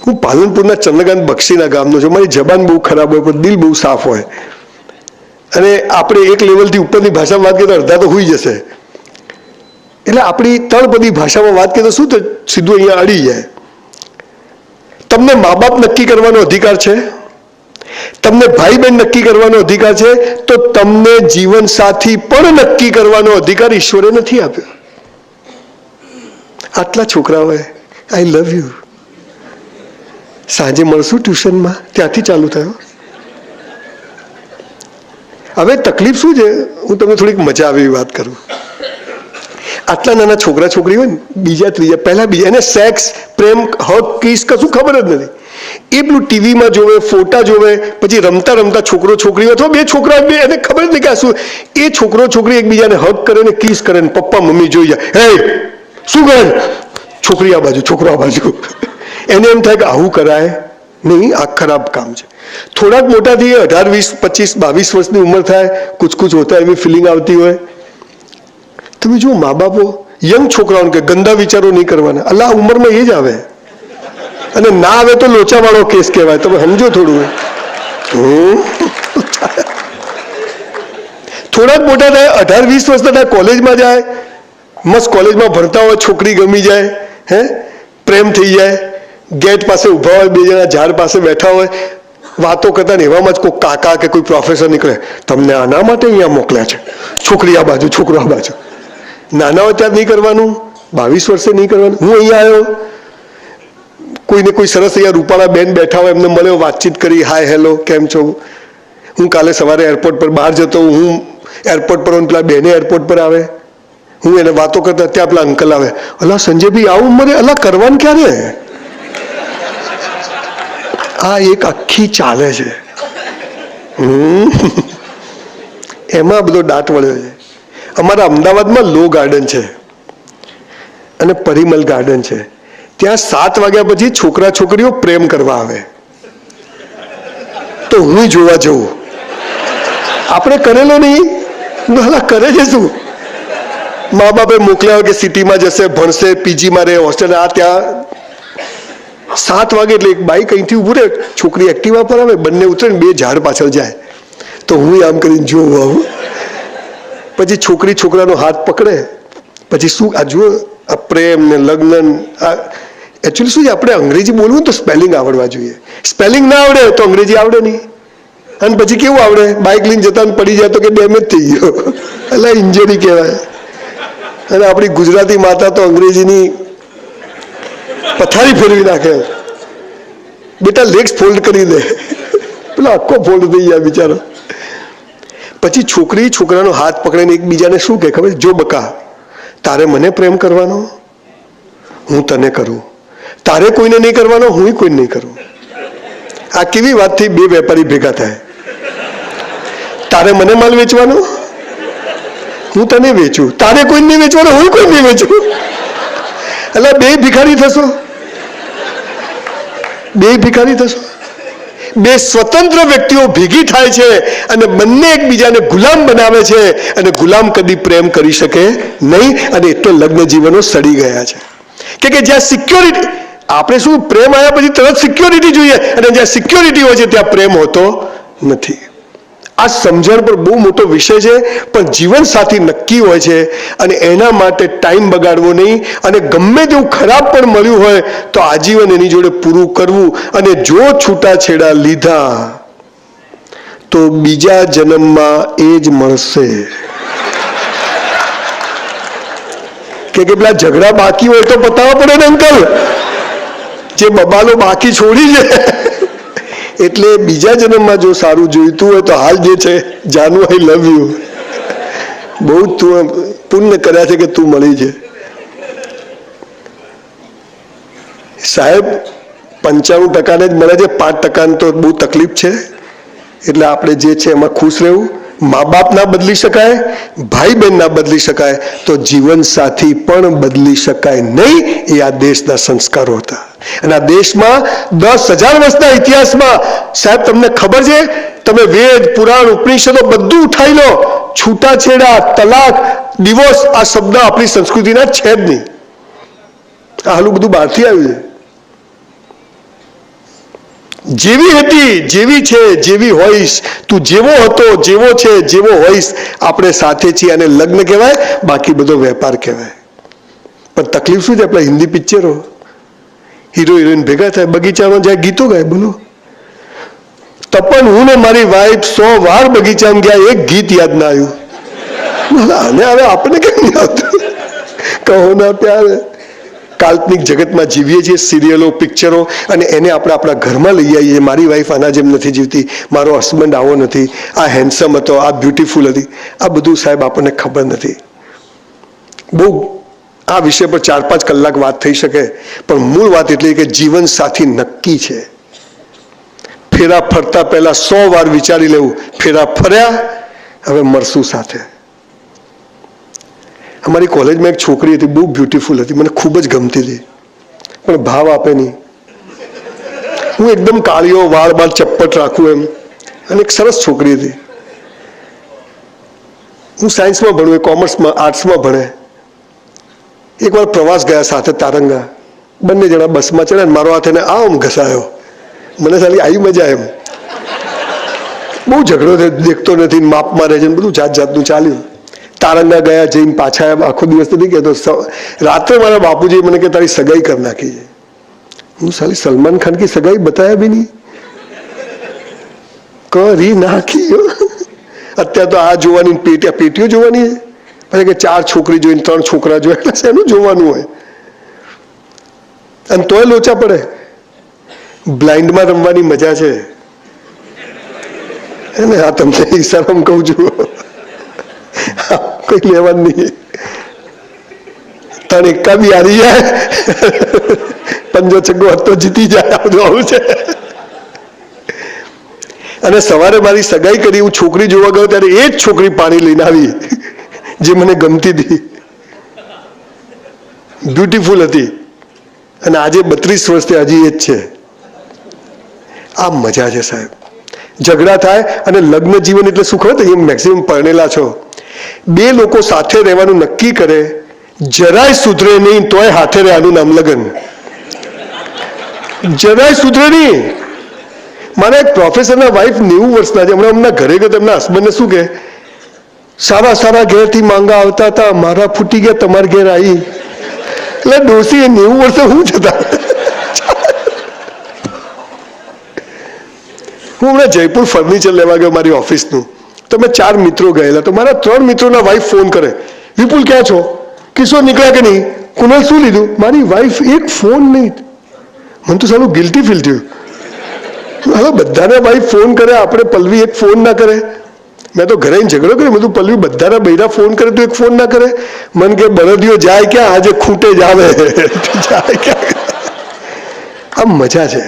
હું પાલનપુરના ચંદ્રકાંત બક્ષીના ગામનો છું. મારી જબાન બહુ ખરાબ હોય પણ દિલ બહુ સાફ હોય. અને આપણે એક લેવલથી ઉપરની ભાષામાં વાત કરીએ તો અડધા તો હોઈ જશે. એટલે આપણી તળપદી ભાષામાં વાત કરીએ તો શું તો સીધું અહીંયા અડી જાય. તમને મા બાપ નક્કી કરવાનો અધિકાર છે, તમને ભાઈ બહેન નક્કી કરવાનો અધિકાર છે, તો તમને જીવન સાથી પણ નક્કી કરવાનો અધિકાર ઈશ્વરે નથી આપ્યો. આટલા છોકરાઓએ આઈ લવ યુ સાંજે મળશું ટ્યુશનમાં, ત્યાંથી ચાલુ થયો. હવે તકલીફ શું છે, હું તમને થોડીક મજા આવે એવી વાત કરું. આટલા નાના છોકરા છોકરી હોય ને, બીજા ત્રીજા પહેલા બીજા, એને સેક્સ, પ્રેમ, હક, કિસ કશું ખબર જ નથી. એ પેલું ટીવીમાં જોવે, ફોટા જોવે, પછી રમતા રમતા છોકરો છોકરી અથવા બે છોકરા બે, એને ખબર જ નહીં કે આ શું. એ છોકરો છોકરી એકબીજાને હક કરે ને કિસ કરે ને પપ્પા મમ્મી જોઈ જાય, હે શું કરે, છોકરી આ બાજુ છોકરો આ બાજુ. એને એમ થાય કે આવું કરાય નહીં, આ ખરાબ કામ છે. થોડાક મોટા થઈએ, 18, 20, 25, 22 વર્ષની ઉંમર થાય, કુછ કુછ હોતા એવી ફિલિંગ આવતી હોય. તમે જુઓ મા બાપો યંગ છોકરાઓને કે ગંદા વિચારો નહીં કરવાના. અલ્લાહ ઉંમરમાં એ જ આવે, અને ના આવે તો લોચાવાળો કેસ કહેવાય. તમે સમજો થોડું. થોડાક મોટા થાય, 18, 20 વર્ષના થાય, કોલેજમાં જાય, મસ્ત કોલેજમાં ભણતા હોય, છોકરી ગમી જાય, હે પ્રેમ થઈ જાય, ગેટ પાસે ઊભા હોય, બે જણા ઝાડ પાસે બેઠા હોય, વાતો કરતા ને એવામાં જ કોઈ કાકા કે કોઈ પ્રોફેસર નીકળે, તમને આના માટે અહીંયા મોકલ્યા છે, છોકરી આ બાજુ છોકરો આ બાજુ. નાના હોય ત્યાં નહીં કરવાનું, 22 વર્ષે નહીં કરવાનું. હું અહીંયા આવ્યો, કોઈને કોઈ સરસ અહીંયા રૂપાળા બેન બેઠા હોય, એમને મળ્યો, વાતચીત કરી, હાય હેલો કેમ છો. હું કાલે સવારે એરપોર્ટ પર બહાર જતો, હું એરપોર્ટ પર પેલા બેને એરપોર્ટ પર આવે, હું એને વાતો કરતા ત્યાં પેલા અંકલ આવે, અલા સંજયભાઈ આવું ઉંમરે અલા કરવાનું ક્યારે. આ એક આખી ચાલે છે. એમાં બધો દાટ વળ્યો છે. અમારા અમદાવાદમાં લો ગાર્ડન છે અને પરિમલ ગાર્ડન છે. ત્યાં 7 વાગ્યા પછી છોકરા છોકરીઓ પ્રેમ કરવા આવે, તો હું જોવા જઉં. આપણે કરેલો નહીં, કરે છે શું. મા બાપે મોકલ્યા હોય કે સિટીમાં જશે, ભણશે, પીજીમાં રહે, હોસ્ટેલ, આ ત્યાં. 7 વાગે એટલે એક બાઈક અહીંથી ઊભું રહે, છોકરી એક્ટિવા પર આવે, બંને ઉતરે ને બે ઝાડ પાછળ જાય, તો હું આમ કરીને જોઉં આવું. પછી છોકરી છોકરાનો હાથ પકડે, પછી શું આ જુઓ આ પ્રેમ ને લગ્ન. એકચ્યુઅલી શું છે, આપણે અંગ્રેજી બોલવું તો સ્પેલિંગ આવડવા જોઈએ. સ્પેલિંગ ના આવડે તો અંગ્રેજી આવડે નહીં. અને પછી કેવું આવડે, બાઇક લઈને જતા પડી જાય તો કે ડેમેજ થઈ ગયો, એટલે ઇન્જરી કહેવાય. અને આપણી ગુજરાતી માતા તો અંગ્રેજીની પથારી ફેરવી નાખે. બેટા લેગ્સ ફોલ્ડ કરી દે, પેલો આખો ફોલ્ડ થઈ જાય બિચારો. પછી છોકરી છોકરાનો હાથ પકડીને એકબીજાને શું કહે ખબર, જો બકા તારે મને પ્રેમ કરવાનો, હું તને કરું. તારે કોઈને નહીં કરવાનો, હું કોઈને નહીં કરું. આ કેવી વાત થઈ, બે વેપારી ભેગા થાય. તારે મને માલ વેચવાનો, હું તને વેચું. તારે કોઈ નહીં વેચવાનો, હું કોઈ નહીં વેચું. એટલે બે ભિખારી થશો, બે ભિખારી થશો. બે સ્વતંત્ર વ્યક્તિઓ ભેગી થાય છે અને બંને એકબીજાને ગુલામ બનાવે છે, અને ગુલામ કદી પ્રેમ કરી શકે નહીં. અને એટલો લગ્ન જીવનો સડી ગયા છે કે જ્યાં સિક્યોરિટી, આપણે શું પ્રેમ આવ્યા પછી તરત સિક્યોરિટી જોઈએ, અને જ્યાં સિક્યોરિટી હોય છે ત્યાં પ્રેમ હોતો નથી. આ સમજણ પર બહુ મોટો વિષય છે, પણ જીવન સાથી નક્કી હોય છે અને એના માટે ટાઈમ બગાડવો નહીં. અને ગમે તેવું ખરાબ પણ મળ્યું હોય તો આજીવન એની જોડે પૂરું કરવું. અને જો છૂટાછેડા લીધા તો બીજા જન્મમાં એ જ મળશે. કે પેલા ઝઘડા બાકી હોય તો પતાવવા પડે ને અંકલ, જે બબાલો બાકી છોડી છે. એટલે બીજા જન્મમાં જો સારું જોઈતું હોય તો હાલ જે છે, જાનુ આઈ લવ યુ, બહુ તું પુણ્ય કર્યા છે કે તું મળી છે. સાહેબ 95% જ મળે છે, 5% તો બહુ તકલીફ છે. એટલે આપણે જે છે એમાં ખુશ રહેવું. મા બાપ ના બદલી શકાય, ભાઈ બહેન ના બદલી શકાય, તો જીવન સાથી પણ બદલી શકાય નહીં. એ આ દેશના સંસ્કારો હતા. અને આ દેશમાં 10,000 વર્ષના ઇતિહાસમાં સાહેબ તમને ખબર છે, તમે વેદ, પુરાણ, ઉપનિષદો બધું ઉઠાઈ લો, છૂટાછેડા, તલાક, ડિવોર્સ આ શબ્દ આપણી સંસ્કૃતિના છે જ નહીં. આ હાલું બધું બહારથી આવ્યું છે. જેવી હતી, જેવી છે, જેવી હોઈશ, તું જેવો હતો, જેવો છે, જેવો હોઈશ, આપણે સાથે છીએ. અને લગ્ન કહેવાય, બાકી બધો વેપાર કહેવાય. પણ તકલીફ શું છે? આપણા હિન્દી પિક્ચરો, હીરો હિરોઈન ભેગા થાય, બગીચામાં જાય, ગીતો ગાય. બોલો, તપન હું ને મારી વાઈફ 100 વાર બગીચામાં ગયા, એક ગીત યાદ ના આવ્યું. અને હવે આપણે કેમ નહીં આવતું? કહો ના પ્યાર. કાલ્પનિક જગતમાં જીવીએ છીએ, સિરિયલો, પિક્ચરો, અને એને આપણે આપણા ઘરમાં લઈ આવીએ. મારી વાઈફ આના જેમ નથી જીવતી, મારો હસબન્ડ આવો નથી, આ હેન્ડસમ હતો, આ બ્યુટીફુલ હતી. આ બધું સાહેબ આપણને ખબર નથી. બહુ આ વિષય પર 4-5 કલાક વાત થઈ શકે, પણ મૂળ વાત એટલી કે જીવન સાથી નક્કી છે. ફેરા ફરતા પહેલા 100 વાર વિચારી લેવું, ફેરા ફર્યા, હવે મળશું સાથે. અમારી કોલેજમાં એક છોકરી હતી, બહુ બ્યુટીફુલ હતી, મને ખૂબ જ ગમતી હતી, પણ ભાવ આપે નહીં. હું એકદમ કાળીઓ, વાળ બાળ ચપ્પટ રાખું એમ, અને એક સરસ છોકરી હતી. હું સાયન્સમાં ભણું, એ કોમર્સમાં, આર્ટ્સમાં ભણે. એકવાર પ્રવાસ ગયા સાથે તારંગા, બંને જણા બસમાં ચડ્યા, મારો હાથ એને આમ ઘસાયો. મને સાલી આવી મજા એમ. બહુ ઝઘડો થયો, દેખતો નથી, માપમાં રહે છે, બધું જાત જાતનું ચાલ્યું. તારંગા ગયા, જઈને પાછા આવ્યા, આખો દિવસ નથી કહેતો. રાત્રે મારા બાપુજી મને કે તારી સગાઈ કરી નાખી છે. હું સાલી સલમાન ખાન કી સગાઈ બતાયા બી નહીં, કરી નાખી. અત્યારે તો આ જોવાની, પેટીઓ જોવાની છે. પછી કે 4 છોકરી જોઈને 3 છોકરા જોયા, એટલે એનું જોવાનું હોય. અને તોય લોચા પડે. બ્લાઇન્ડમાં રમવાની મજા છે. એને હા તમને ઈશારામાં કહું છું, કોઈ લેવાનું નહીં. 3 એકા બી હારી જાય, 5 છગ્ગો હતો જીતી જાય, આવું છે. અને સવારે મારી સગાઈ કરી, હું છોકરી જોવા ગયો ત્યારે એ જ છોકરી પાણી લઈને આવી જે મને ગમતી હતી, બ્યુટીફુલ હતી. અને આજે 32 વર્ષથી હજી એ જ છે. આ મજા છે સાહેબ. ઝઘડા થાય અને લગ્ન જીવન એટલે શું ખબર? તમે મેક્સિમમ પરણેલા છો, 2 લોકો સાથે રહેવાનું નક્કી કરે, જરાય સુધરે નહીં તોય હાથે રહેવાનું નામ લગ્ન. જરાય સુધરે નહીં. મારા એક પ્રોફેસરના વાઈફ 90 વર્ષના છે, હમણાં એમના ઘરે ગયો, એમના હસબન્ડને શું કે, સારા સારા ઘેરથી માંગા આવતા હતા, મારા ફૂટી ગયા, તમારા ઘેર આવી. એટલે ડોસી 90 વર્ષે શું જતા. હું હમણાં જયપુર ફર્નિચર લેવા ગયો મારી ઓફિસનું, તો મેં 4 મિત્રો ગયેલા, તો મારા 3 મિત્રોના વાઈફ ફોન કરે, વિપુલ ક્યાં છો? કિશોર નીકળ્યા કે નહીં? કુનાલ શું લીધું? મારી વાઈફ એક ફોન નહીં. મને તો સારું ગિલ્ટી ફીલ થયું. હવે બધાને વાઈફ ફોન કરે, આપણે પલ્લવી એક ફોન ના કરે. મેં તો ઘરે ઝઘડો કર્યો, મેં તો પલ્લવી બધાના બૈરા ફોન કરે તો એક ફોન ના કરે. મને કે બળદિયો જાય ક્યાં, આજે ખૂંટે જ આવે. જાય ક્યાં? આ મજા છે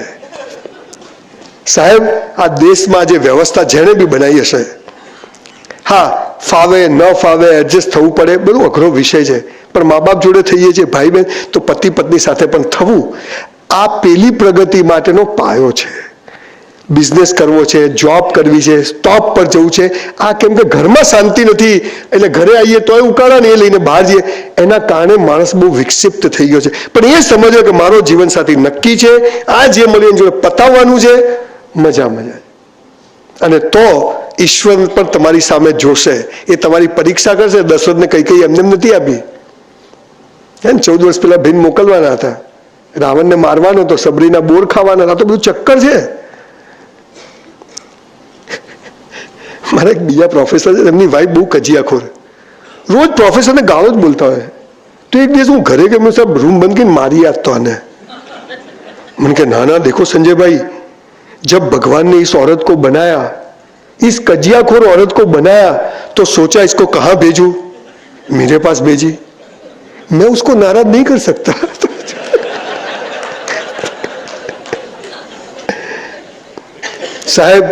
સાહેબ. આ દેશમાં જે વ્યવસ્થા જેણે બી બનાવી હશે, હા ફાવે ન ફાવે, એડજસ્ટ થવું પડે, બધું અઘરો વિષય છે. પણ મા બાપ જોડે થઈએ છીએ, ભાઈ બહેન, તો પતિ પત્ની સાથે પણ થવું, આ પેલી પ્રગતિ માટેનો પાયો છે. બિઝનેસ કરવો છે, જોબ કરવી છે, સ્ટોપ પર જવું છે. આ કેમ કે ઘરમાં શાંતિ નથી, એટલે ઘરે આવીએ તોય ઉકાળા ને એ લઈને બહાર જઈએ, એના કારણે માણસ બહુ વિક્ષિપ્ત થઈ ગયો છે. પણ એ સમજો કે મારો જીવનસાથી નક્કી છે, આ જે મળ્યું એની જોડે પતાવવાનું છે. મજા. અને તો ઈશ્વર પણ તમારી સામે જોશે, એ તમારી પરીક્ષા કરશે. દશરથને કઈ એમને નથી આપી. 14 વર્ષ પહેલા ભીન મોકલવાના હતા, રાવણને મારવાનો હતો, સબરીના બોર ખાવાના હતા. તો બધું ચક્કર છે. મારા એક બીજા પ્રોફેસર છે, એમની વાઈફ બહુ કજિયાખોર, રોજ પ્રોફેસરને ગાળો જ બોલતા હોય. તો એક દિવસ હું ઘરે ગયો, સાહેબ રૂમ બંધ કરીને મારી યાદ તો આને. મને કે ના દેખો संजय भाई, जब भगवान ने इस औरत को बनाया, इस कजियाखोर औरत को बनाया, तो सोचा इसको कहाँ भेजूं? मेरे पास भेजी. मैं उसको नाराज नहीं कर सकता. સાહેબ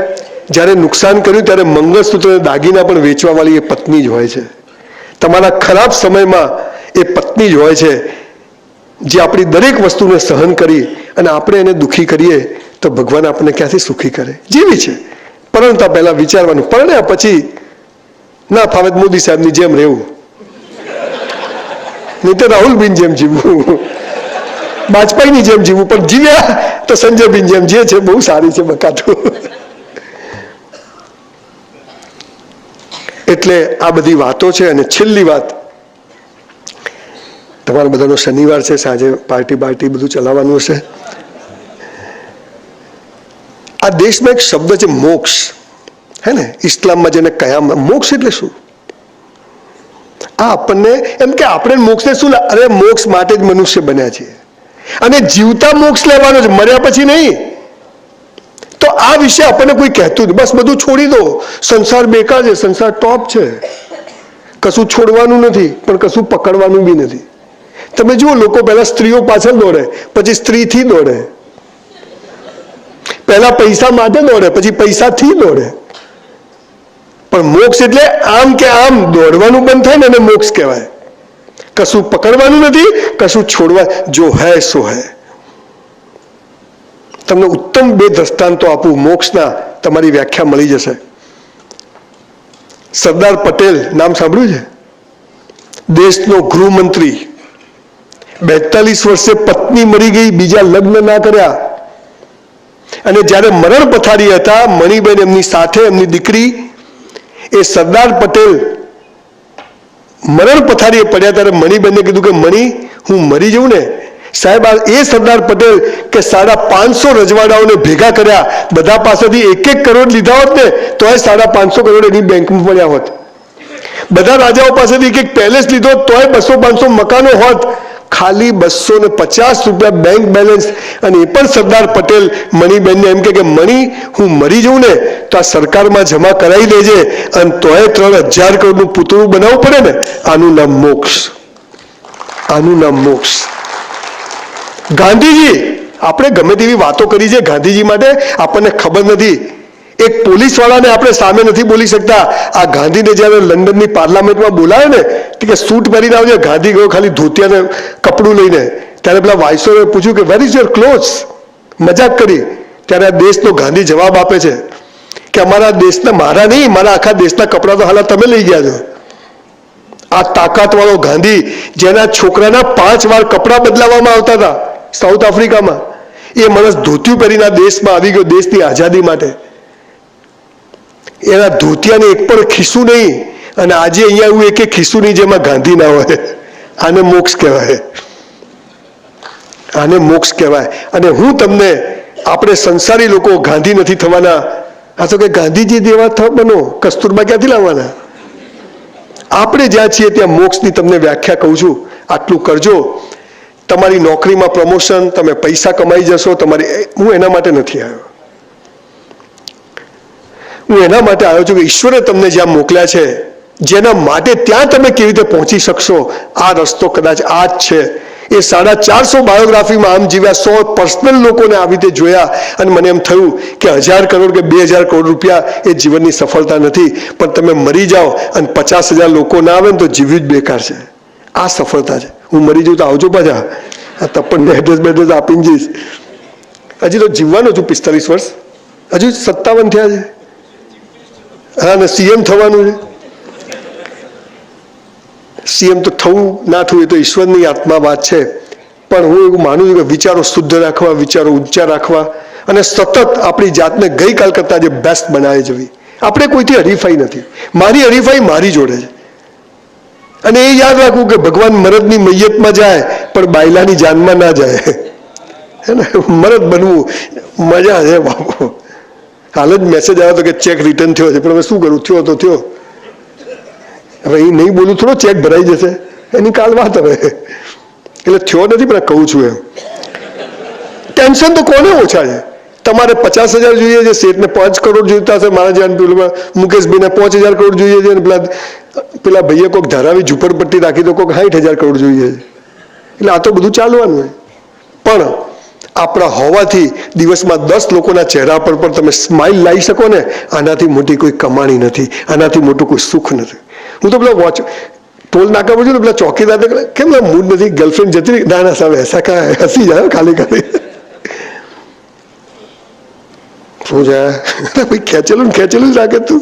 જ્યારે નુકસાન કર્યું ત્યારે મંગળસૂત્ર દાગીના પણ વેચવા વાળી એ પત્ની જ હોય છે. તમારા ખરાબ સમયમાં એ પત્ની જ હોય છે, જે આપણી દરેક વસ્તુને સહન કરી અને આપણે એને દુઃખી કરીએ તો ભગવાન આપણને ક્યાંથી સુખી કરે. જેવી છે પરણતા પહેલા વિચારવાનું, પરણ્યા પછી ના ફાવે મોદી સાહેબની જેમ રહેવું, નહીં તો રાહુલબીન જેમ જીવવું. વાજપેયીની જેમ જીવવું, પણ જીવ્યા તો સંજયબીન જેમ, જે છે બહુ સારી છે બકાતું. એટલે આ બધી વાતો છે. અને છેલ્લી વાત, તમારા બધાનો શનિવાર છે, સાંજે પાર્ટી બધું ચલાવવાનું હશે. આ દેશમાં એક શબ્દ છે મોક્ષ, હે ને? ઇસ્લામમાં જેને કયામત, મોક્ષ એટલે શું? આ આપણને એમ કે આપણે મોક્ષને શું, અરે મોક્ષ માટે જ મનુષ્ય બન્યા છે, અને જીવતા મોક્ષ લેવાનો છે, મર્યા પછી નહીં. તો આ વિશે આપણને કોઈ કહેતું નહીં. બસ બધું છોડી દો, સંસાર બેકાર છે, સંસાર ટોપ છે, કશું છોડવાનું નથી પણ કશું પકડવાનું બી નથી. તમે જુઓ, લોકો પહેલા સ્ત્રીઓ પાછળ દોડે, પછી સ્ત્રીથી દોડે. પહેલા પૈસા માટે દોડે, પછી પૈસાથી દોડે. પણ મોક્ષ એટલે આમ કે આમ દોડવાનું બંધ થાય ને એને મોક્ષ કહેવાય. કશું પકડવાનું નથી, કશું છોડવા, જો હૈ સો હૈ. તમને ઉત્તમ બે દ્રષ્ટાંતો આપું મોક્ષના, તમારી વ્યાખ્યા મળી જશે. સરદાર પટેલ નામ સાંભળ્યું છે? દેશનો ગૃહમંત્રી. 42 વર્ષે પત્ની મરી ગઈ, બીજા લગ્ન ના કર્યા, અને જ્યારે મરણ પથારી હતા, મણિબેન એમની સાથે, એમની દીકરી, એ સરદાર પટેલ મરણ પથારીએ પડ્યા ત્યારે મણિબેનને કીધું કે મણી, હું મરી જઉં ને સાહેબ, એ સરદાર પટેલ કે 550 રજવાડાઓને ભેગા કર્યા, બધા પાસેથી 1-1 કરોડ લીધા હોત ને તોય 550 કરોડ એની બેંકમાં પડ્યા હોત. બધા રાજાઓ પાસેથી 1-1 પેલેસ લીધો તોય 200-500 મકાનો હોત. ખાલી 250 રૂપિયા બેંક બેલેન્સ, અને એ પણ સરદાર પટેલ મણિબેનને એમ કે મણી, હું મરી જઉં ને તો આ સરકારમાં જમા કરાવી દેજે, અને તોય 3000 કરોડનું પૂતળું બનાવવું પડે ને, આનું નામ મોક્ષ. આનું નામ મોક્ષ. ગાંધીજી, આપણે ગમે તેવી વાતો કરી છે ગાંધીજી માટે, આપણને ખબર નથી. એક પોલીસ વાળાને આપણે સામે નથી બોલી શકતા. આ ગાંધીને જ્યારે લંડનની પાર્લામેન્ટમાં બોલાવે ને કે સૂટ પહેરીને આવજો, ગાંધી ગયો ખાલી ધોતિયાને કપડું લઈને, ત્યારે પેલા વાઇસરોએ પૂછ્યું કે વેર ઇઝ યોર ક્લોથ્સ, મજાક કરી. ત્યારે આ દેશનો ગાંધી જવાબ આપે છે કે અમારા દેશના, મારા નહીં, મારા આખા દેશના કપડાં તો હાલ તમે લઈ ગયા છો. આ તાકાતવાળો ગાંધી, જેના છોકરાના 5 વાર કપડાં બદલાવવામાં આવતા હતા સાઉથ આફ્રિકામાં, એ માણસ ધોતિયું પહેરીને દેશમાં આવી ગયો દેશની આઝાદી માટે. એના ધોતિયાને એક પણ ખિસ્સું નહીં, અને આજે અહીંયા એવું એક ખિસ્સું નહીં જેમાં ગાંધી ના હોય. આને મોક્ષ કહેવાય. આને મોક્ષ કહેવાય. અને હું તમને, આપણે સંસારી લોકો ગાંધી નથી થવાના. આ તો કે ગાંધીજી જેવા બનો, કસ્તુરબા ક્યાંથી લાવવાના? આપણે જ્યાં છીએ ત્યાં મોક્ષની તમને વ્યાખ્યા કહું છું. આટલું કરજો, તમારી નોકરીમાં પ્રમોશન, તમે પૈસા કમાઈ જશો. હું એના માટે નથી આવ્યો. હું એના માટે આવ્યો છું કે ઈશ્વરે તમને જ્યાં મોકલ્યા છે, જેના માટે ત્યાં તમે કેવી રીતે પહોંચી શકશો, આ રસ્તો કદાચ આ જ છે. એ 450 બાયોગ્રાફીમાં આમ જીવ્યા, 100 પર્સનલ લોકોને આવી રીતે જોયા, અને મને એમ થયું કે 1000 કરોડ કે 2000 કરોડ રૂપિયા એ જીવનની સફળતા નથી. પણ તમે મરી જાઓ અને 50,000 લોકો ના આવે ને તો જીવ્યું જ બેકાર છે. આ સફળતા છે. હું મરી જાઉં તો આવજો પાછા, આ તપણને એડ્રેસ આપીને જઈશ. હજી તો જીવવાનો છું 45 વર્ષ, હજુ 57 થયા છે. હા, ને સીએમ થવાનું છે. સીએમ તો થવું ના થવું એ તો ઈશ્વરની આત્મા વાત છે. પણ હું એવું માનું છું કે વિચારો શુદ્ધ રાખવા, વિચારો ઊંચા રાખવા, અને સતત આપણી જાતને ગઈકાલ કરતા જે બેસ્ટ બનાવી જવી. આપણે કોઈથી હરીફાઈ નથી. મારી હરીફાઈ મારી જોડે છે. અને એ યાદ રાખવું કે ભગવાન મરદની મૈયતમાં જાય પણ બાયલાની જાનમાં ના જાય. હે ને? મરદ બનવું મજા છે બાપુ. હાલ જ મેસેજ આવ્યો હતો કે ચેક રિટર્ન થયો છે, પણ હવે શું કરું, થયો તો થયો. હવે એ નહીં બોલું, થોડો ચેક ભરાઈ જશે, એની કાલ વાત. હવે એટલે થયો નથી, પણ કહું છું એમ. ટેન્શન તો કોને ઓછા છે? તમારે 50,000 જોઈએ છે, શેઠને 5 કરોડ જોઈતા હશે, મારા જ્યાં મુકેશભાઈને 5,000 કરોડ જોઈએ છે, અને પેલા ભાઈએ કોઈક ધારાવી ઝુંપડપટ્ટી રાખી તો કોઈક 60,000 કરોડ જોઈએ છે. એટલે આ તો બધું ચાલવાનું હોય. પણ આપણા હોવાથી દિવસમાં 10 લોકોના ચહેરા પર પણ તમે સ્માઇલ લાવી શકો ને, આનાથી મોટી કોઈ કમાણી નથી, આનાથી મોટું કોઈ સુખ નથી. હું તો પેલા ટોલ નાકા પર છું ને, પેલા ચોકીદાર કેમ મૂડ નથી, ગર્લફ્રેન્ડ જતી રહી, ના ના સાહેબ એસા કા, હસી જાય ખાલી ખાલી. શું છે ભાઈ, ખેંચેલું ને ખેંચેલું જ રાખે તું.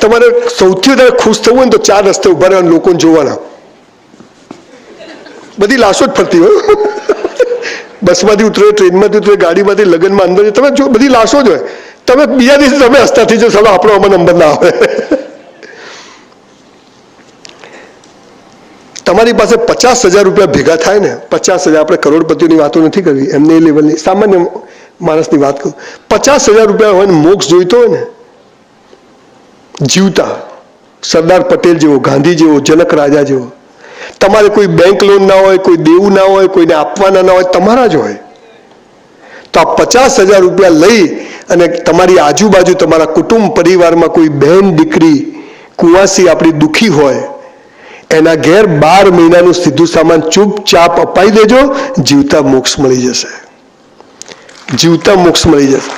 તમારે સૌથી વધારે ખુશ થવું હોય ને તો 4 રસ્તે ઉભા રહેવાના, લોકોને જોવાના. બધી લાશો જ ફરતી હોય. બસમાંથી ઉતરે, ટ્રેનમાંથી ઉતરે, ગાડીમાંથી, લગ્નમાં અંદર તમે જો બધી લાશો જ હોય. તમે બીજા દિવસે તમે હસતા થઈ જાઓ, ચાલો આપણો આમાં નંબર ના આવે. તમારી પાસે 50,000 રૂપિયા ભેગા થાય ને, 50,000, આપણે કરોડપતિઓની વાતો નથી કરવી, એમને એ લેવલની સામાન્ય માણસની વાત કરું. 50,000 રૂપિયા હોય ને મોક્ષ જોઈતો હોય ને, જીવતા સરદાર પટેલ જેવો, ગાંધી જેવો, જનક રાજા જેવો, તમારે કોઈ બેંક લોન ના હોય, કોઈ દેવું ના હોય, કોઈને આપવાના ના હોય, તમારા જ હોય. તો આ 50,000 રૂપિયા લઈ અને તમારી આજુબાજુ તમારા કુટુંબ પરિવારમાં કોઈ બહેન દીકરી કુંવાસી આપણી દુઃખી હોય, એના ઘેર 12 મહિનાનું સીધું સામાન ચૂપચાપ અપાઈ દેજો, જીવતા મોક્ષ મળી જશે. જીવતા મોક્ષ મળી જશે.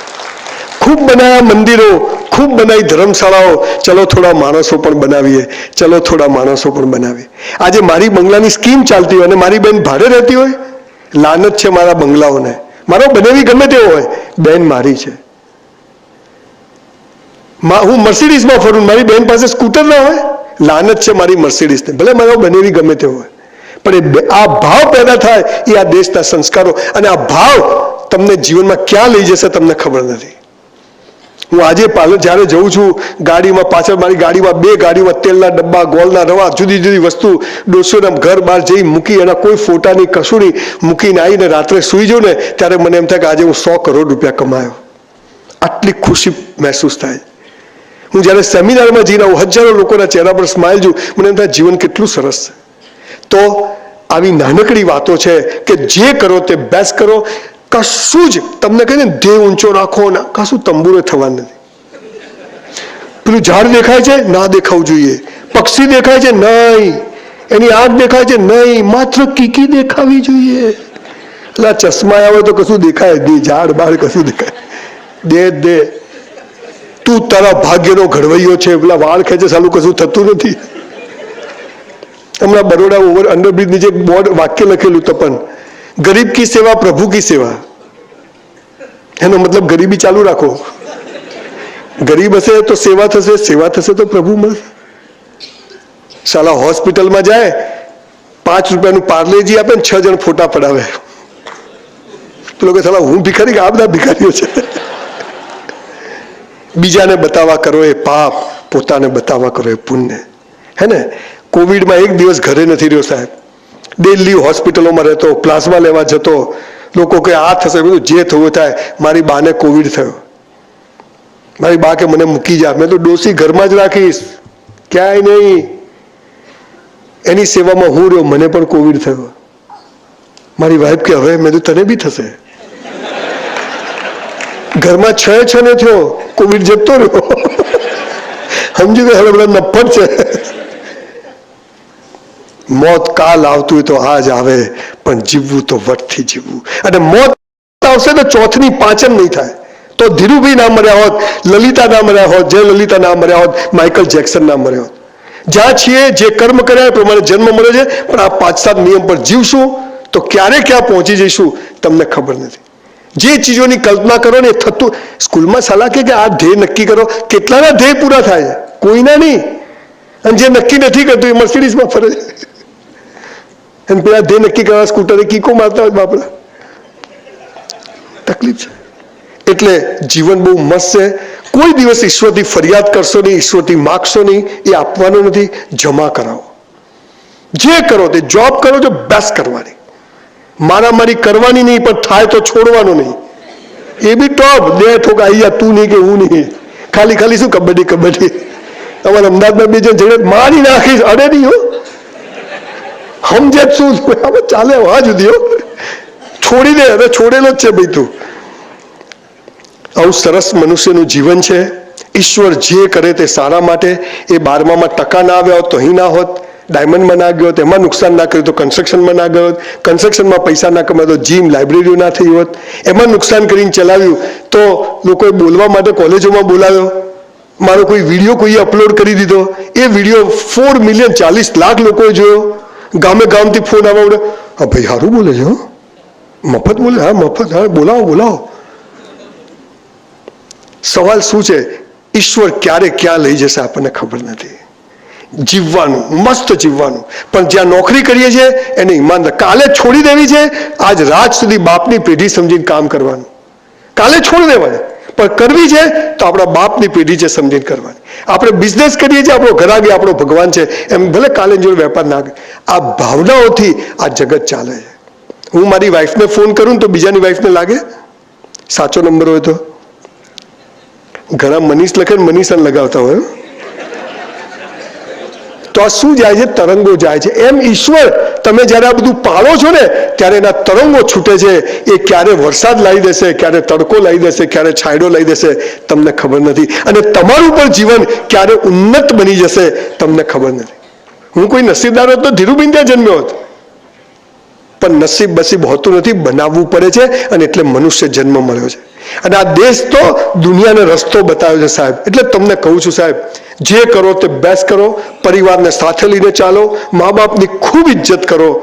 ખૂબ બનાવ્યા મંદિરો, ખૂબ બનાવી ધર્મશાળાઓ, ચલો થોડા માણસો પણ બનાવીએ, ચલો થોડા માણસો પણ બનાવીએ. આજે મારી બંગલાની સ્કીમ ચાલતી હોય અને મારી બેન ભાડે રહેતી હોય, લાનત છે મારા બંગલાઓને. મારો બનેવી ગમે તેવો હોય, બેન મારી છે. હું મર્સિડીઝમાં ફરું, મારી બેન પાસે સ્કૂટર ના હોય, લાનત છે મારી મર્સિડીઝને. ભલે મારો બનેવી ગમે તેવો હોય, પણ આ ભાવ પેદા થાય એ આ દેશના સંસ્કારો, અને આ ભાવ તમને જીવનમાં ક્યાં લઈ જશે તમને ખબર નથી. હું આજે પાર્લર જ્યારે જઉં છું, ગાડીમાં પાછળ મારી ગાડીમાં 2 ગાડીમાં તેલના ડબ્બા, ગોળના રવા, જુદી જુદી વસ્તુ, ડોસીઓના ઘર બહાર જઈ મૂકી, એના કોઈ ફોટાની કશું નહીં, મૂકીને આવીને રાત્રે સૂઈ જાઉં ને ત્યારે મને એમ થાય કે આજે હું 100 કરોડ રૂપિયા કમાયો. આટલી ખુશી મહેસૂસ થાય. હું જ્યારે સેમિનારમાં જઈને આવું, હજારો લોકોના ચહેરા પર સ્માઇલ જોઉં, મને એમ થાય જીવન કેટલું સરસ છે. તો આવી નાનકડી વાતો છે કે જે કરો તે બેસ્ટ કરો. કશું જ તમને કહે ને ધ્યેય ઊંચો રાખો, ના કશું તંબુરે થવાનું નથી. પેલું ઝાડ દેખાય છે, ના દેખાવું જોઈએ. પક્ષી દેખાય છે, નહીં. એની આંખ દેખાય છે, નહીં. માત્ર કીકી દેખાવી જોઈએ. એટલે ચશ્મા આવે તો કશું દેખાય જ નહીં, ઝાડ બાળ કશું દેખાય. દે તું તારા ભાગ્યનો ઘડવૈયો છે. પેલા વાળ ખેંચે સાલું કશું થતું નથી. હમણાં બરોડા ઓવર અંડરબ્રિજ નીચે બોર્ડ વાક્ય લખેલું તપન, ગરીબ કી સેવા પ્રભુ કી સેવા. એનો મતલબ ગરીબી ચાલુ રાખો. ગરીબ હશે તો સેવા થશે, સેવા થશે તો પ્રભુ મળશે. સાલા હોસ્પિટલમાં જાય, 5 રૂપિયાનું પાર્લેજી આપે ને 6 જણ ફોટા પડાવે. પેલો કે સાલા હું ભિખારી, આ બધા ભિખારીઓ છે. બીજાને બતાવવા કરો એ પાપ, પોતાને બતાવવા કરો એ પુણ્ય. હે ને? કોવિડમાં 1 દિવસ ઘરે નથી રહ્યો સાહેબ. દિલ્હી હોસ્પિટલોમાં રહેતો, પ્લાઝમા લેવા જતો. લોકો કે આ થશે, બધું જે થવું થાય. મારી બાને કોવિડ થયો. મારી બા કે મને મૂકી જા. મેં તો ડોસી ઘરમાં જ રાખીશ, ક્યાંય નહીં. એની સેવામાં હું રહ્યો, મને પણ કોવિડ થયો. મારી વાઈફ કે હવે મેં તો તને બી થશે. ઘરમાં 6 ને થયો, કોવિડ જતો રહ્યો. સમજી ગયો, હવે બધા નફ્ફટ છે. મોત કાલ આવતું હોય તો આજ આવે, પણ જીવવું તો વટથી જીવવું. અને મોત આવશે તો ચોથની પાચન નહીં થાય. તો ધીરુભાઈ ના મર્યા હોત, લલિતા ના મર્યા હોત, જય લલિતા ના મર્યા હોત, માઇકલ જેક્સન ના મર્યા હોત. જ્યાં છીએ જે કર્મ કર્યા એ પ્રમાણે જન્મ મળે છે, પણ આ 5-7 નિયમ પર જીવશું તો ક્યારે ક્યાં પહોંચી જઈશું તમને ખબર નથી. જે ચીજોની કલ્પના કરો ને એ થતું. સ્કૂલમાં સલાહ કે આ ધ્યેય નક્કી કરો. કેટલાના ધ્યેય પૂરા થાય છે? કોઈના નહીં. અને જે નક્કી નથી કરતું એ મર્સિડીઝમાં ફરે છે. અને પેલા ધ્યેય નક્કી કરવા સ્કૂટરે કીકો મારતા હોય બાપડા. તકલીફ છે. એટલે જીવન બહુ મસ્ત છે. કોઈ દિવસ ઈશ્વરથી ફરિયાદ કરશો નહીં, ઈશ્વરથી માગશો નહીં. એ આપવાનો નથી, જમા કરાવો. જે કરો તે જોબ કરો છો બેસ્ટ કરવાની. મારામારી કરવાની નહીં, પણ થાય તો છોડવાનું નહીં. એ બી ટોપ. 2 ઠોક આવી જા, તું નહીં કે હું નહીં. ખાલી શું કબડ્ડી. અમારા અમદાવાદમાં 2 જણ ઝઘડે મારી નાખીશ, અડે નહીં હો. સમજે શું ચાલે હા જુદી હો. છોડી દે, હવે છોડેલો જ છે ભાઈ તું. આવું સરસ મનુષ્યનું જીવન છે. ઈશ્વર જે કરે તે સારા માટે. એ 12માં ટકા ના આવ્યા હોત તો અહીં ના હોત, ડાયમંડમાં ના ગયો હોત, એમાં નુકસાન ના કર્યું તો કન્સ્ટ્રક્શનમાં ના ગયો હોત, કન્સ્ટ્રક્શનમાં પૈસા ના કમાયો તો જીમ લાઇબ્રેરીઓ ના થઈ હોત, એમાં નુકસાન કરીને ચલાવ્યું તો લોકોએ બોલવા માટે કોલેજોમાં બોલાવ્યો. મારો કોઈ વિડીયો કોઈએ અપલોડ કરી દીધો, એ વિડીયો 4 મિલિયન 40 લાખ લોકોએ જોયો. ગામે ગામથી ફોન આવવા મળે, હા ભાઈ સારું બોલે છે, મફત બોલે, હા મફત, હા બોલાવો. સવાલ શું છે? ઈશ્વર ક્યારે ક્યાં લઈ જશે આપણને ખબર નથી. જીવવાનું, મસ્ત જીવવાનું. પણ જ્યાં નોકરી કરીએ છીએ એને ઈમાનદાર. કાલે છોડી દેવી છે, આજ રાત સુધી બાપની પેઢી સમજીને કામ કરવાનું. કાલે છોડી દેવાની, પણ કરવી છે તો આપણા બાપની પેઢી છે સમજીને કરવાની. આપણે બિઝનેસ કરીએ છીએ, આપણો ઘરાગી આપણો ભગવાન છે, એમ ભલે કાલે જોડે વેપાર ના કરે. આ ભાવનાઓથી આ જગત ચાલે છે. હું મારી વાઈફને ફોન કરું તો બીજાની વાઈફને લાગે સાચો નંબર હોય તો. ઘણા મનીષ લખે ને મનીષાને લગાવતા હોય. તો આ શું જાય છે? તરંગો જાય છે. એમ ઈશ્વર તમે જ્યારે આ બધું પાળો છો ને ત્યારે એના તરંગો છૂટે છે. એ ક્યારે વરસાદ લાવી દેશે, ક્યારે તડકો લાવી દેશે, ક્યારે છાંયડો લાવી દેશે, તમને ખબર નથી. અને તમારું પણ જીવન ક્યારે ઉન્નત બની જશે તમને ખબર નથી. હું કોઈ નસીબદાર હોત તો ધીરુભાઈ ત્યાં જન્મ્યો હોત, પણ નસીબ બસીબ હોતું નથી, બનાવવું પડે છે. અને એટલે મનુષ્ય જન્મ મળ્યો છે. અને આ દેશ તો દુનિયાને રસ્તો બતાવ્યો છે સાહેબ. એટલે તમને કહું છું સાહેબ, જે કરો તે બેસ્ટ કરો, પરિવારને સાથે લઈને ચાલો, મા બાપની ખૂબ ઇજ્જત કરો.